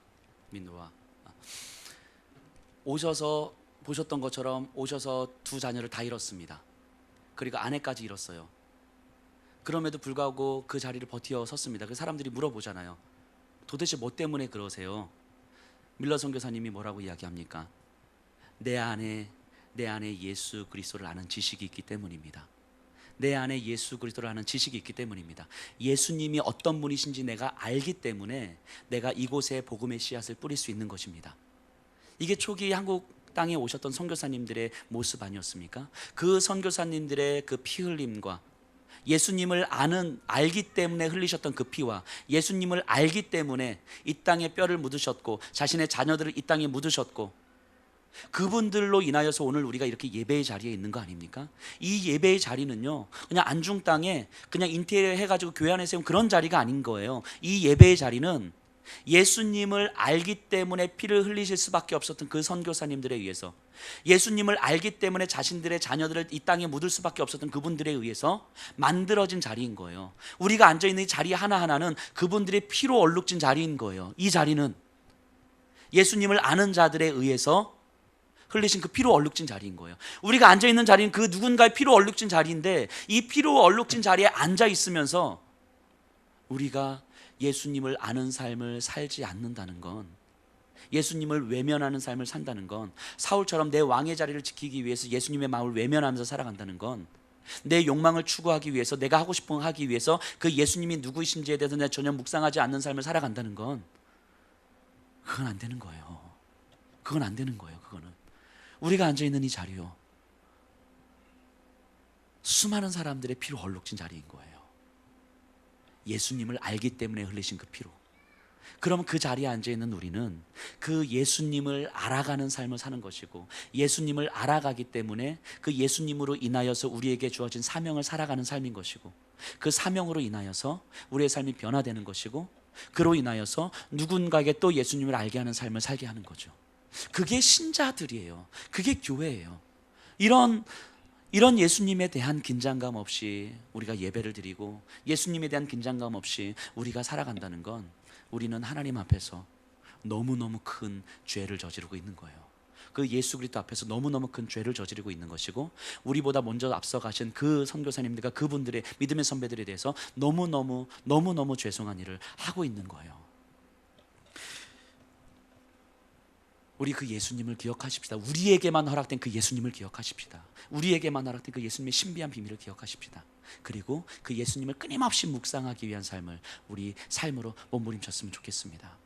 A: 오셔서 보셨던 것처럼 오셔서 두 자녀를 다 잃었습니다. 그리고 아내까지 잃었어요. 그럼에도 불구하고 그 자리를 버티어 섰습니다. 그 사람들이 물어보잖아요. 도대체 뭐 때문에 그러세요? 밀러 선교사님이 뭐라고 이야기합니까? 내 안에 예수 그리스도를 아는 지식이 있기 때문입니다. 내 안에 예수 그리스도를 아는 지식이 있기 때문입니다. 예수님이 어떤 분이신지 내가 알기 때문에 내가 이곳에 복음의 씨앗을 뿌릴 수 있는 것입니다. 이게 초기 한국 땅에 오셨던 선교사님들의 모습 아니었습니까? 그 선교사님들의 그 피 흘림과 예수님을 알기 때문에 흘리셨던 그 피와 예수님을 알기 때문에 이 땅에 뼈를 묻으셨고 자신의 자녀들을 이 땅에 묻으셨고 그분들로 인하여서 오늘 우리가 이렇게 예배의 자리에 있는 거 아닙니까? 이 예배의 자리는요 그냥 안중 땅에 그냥 인테리어 해가지고 교회 안에 세운 그런 자리가 아닌 거예요. 이 예배의 자리는 예수님을 알기 때문에 피를 흘리실 수밖에 없었던 그 선교사님들에 의해서, 예수님을 알기 때문에 자신들의 자녀들을 이 땅에 묻을 수밖에 없었던 그분들에 의해서 만들어진 자리인 거예요. 우리가 앉아있는 이 자리 하나하나는 그분들의 피로 얼룩진 자리인 거예요. 이 자리는 예수님을 아는 자들에 의해서 흘리신 그 피로 얼룩진 자리인 거예요. 우리가 앉아있는 자리는 그 누군가의 피로 얼룩진 자리인데, 이 피로 얼룩진 자리에 앉아있으면서 우리가 예수님을 아는 삶을 살지 않는다는 건, 예수님을 외면하는 삶을 산다는 건, 사울처럼 내 왕의 자리를 지키기 위해서 예수님의 마음을 외면하면서 살아간다는 건, 내 욕망을 추구하기 위해서, 내가 하고 싶은 거 하기 위해서 그 예수님이 누구이신지에 대해서 내가 전혀 묵상하지 않는 삶을 살아간다는 건, 그건 안 되는 거예요. 그건 안 되는 거예요. 그거는 우리가 앉아있는 이 자리요, 수많은 사람들의 피로 얼룩진 자리인 거예요. 예수님을 알기 때문에 흘리신 그 피로. 그럼 그 자리에 앉아있는 우리는 그 예수님을 알아가는 삶을 사는 것이고, 예수님을 알아가기 때문에 그 예수님으로 인하여서 우리에게 주어진 사명을 살아가는 삶인 것이고, 그 사명으로 인하여서 우리의 삶이 변화되는 것이고, 그로 인하여서 누군가에게 또 예수님을 알게 하는 삶을 살게 하는 거죠. 그게 신자들이에요. 그게 교회예요. 이런 예수님에 대한 긴장감 없이 우리가 예배를 드리고, 예수님에 대한 긴장감 없이 우리가 살아간다는 건, 우리는 하나님 앞에서 너무너무 큰 죄를 저지르고 있는 거예요. 그 예수 그리스도 앞에서 너무너무 큰 죄를 저지르고 있는 것이고, 우리보다 먼저 앞서가신 그 선교사님들과 그분들의 믿음의 선배들에 대해서 너무너무 죄송한 일을 하고 있는 거예요. 우리 그 예수님을 기억하십시다. 우리에게만 허락된 그 예수님을 기억하십시다. 우리에게만 허락된 그 예수님의 신비한 비밀을 기억하십시다. 그리고 그 예수님을 끊임없이 묵상하기 위한 삶을 우리 삶으로 몸부림쳤으면 좋겠습니다.